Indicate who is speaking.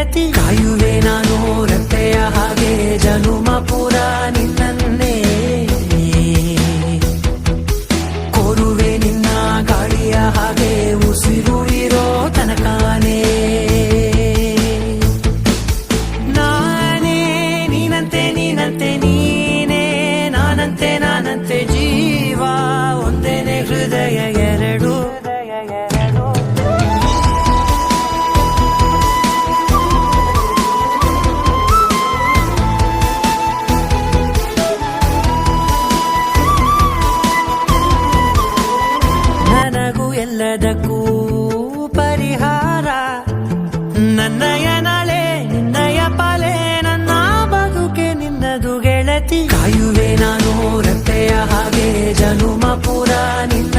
Speaker 1: ಗೆಳತಿ. ಕಾಯುವೆ ನಾನು ರಕ್ತೆಯ ಹಾಗೆ ಜನುಮ ಪುರ ನಿನ್ನನ್ನೇ. ಕೋರುವೆ ನಿನ್ನ ಗಾಳಿಯ ಹಾಗೆ ಉಸಿರು ಇರೋ ತನಕಾನೇ. ನಾನೇ ನೀನಂತೆ ನೀನಂತೆ ನೀನೇ, ನಾನಂತೆ ನಾನಂತೆ ಜೀವ ಒಂದೇನೆ ಹೃದಯ ಎರಡು. ನನಗೂ ಎಲ್ಲದಕ್ಕೂ ಪರಿಹಾರ ನನ್ನಯ ನಾಳೆ ನಿನ್ನಯ ಪಾಲೆ, ನನ್ನ ಬದುಕೆ ನಿನ್ನದು ಗೆಳತಿ. ಕಾಯುವೆ ನಾನು ರಕ್ತೆಯ ಹಾಗೆ ಜನುಮ ಪುರ ನಿನ್ನ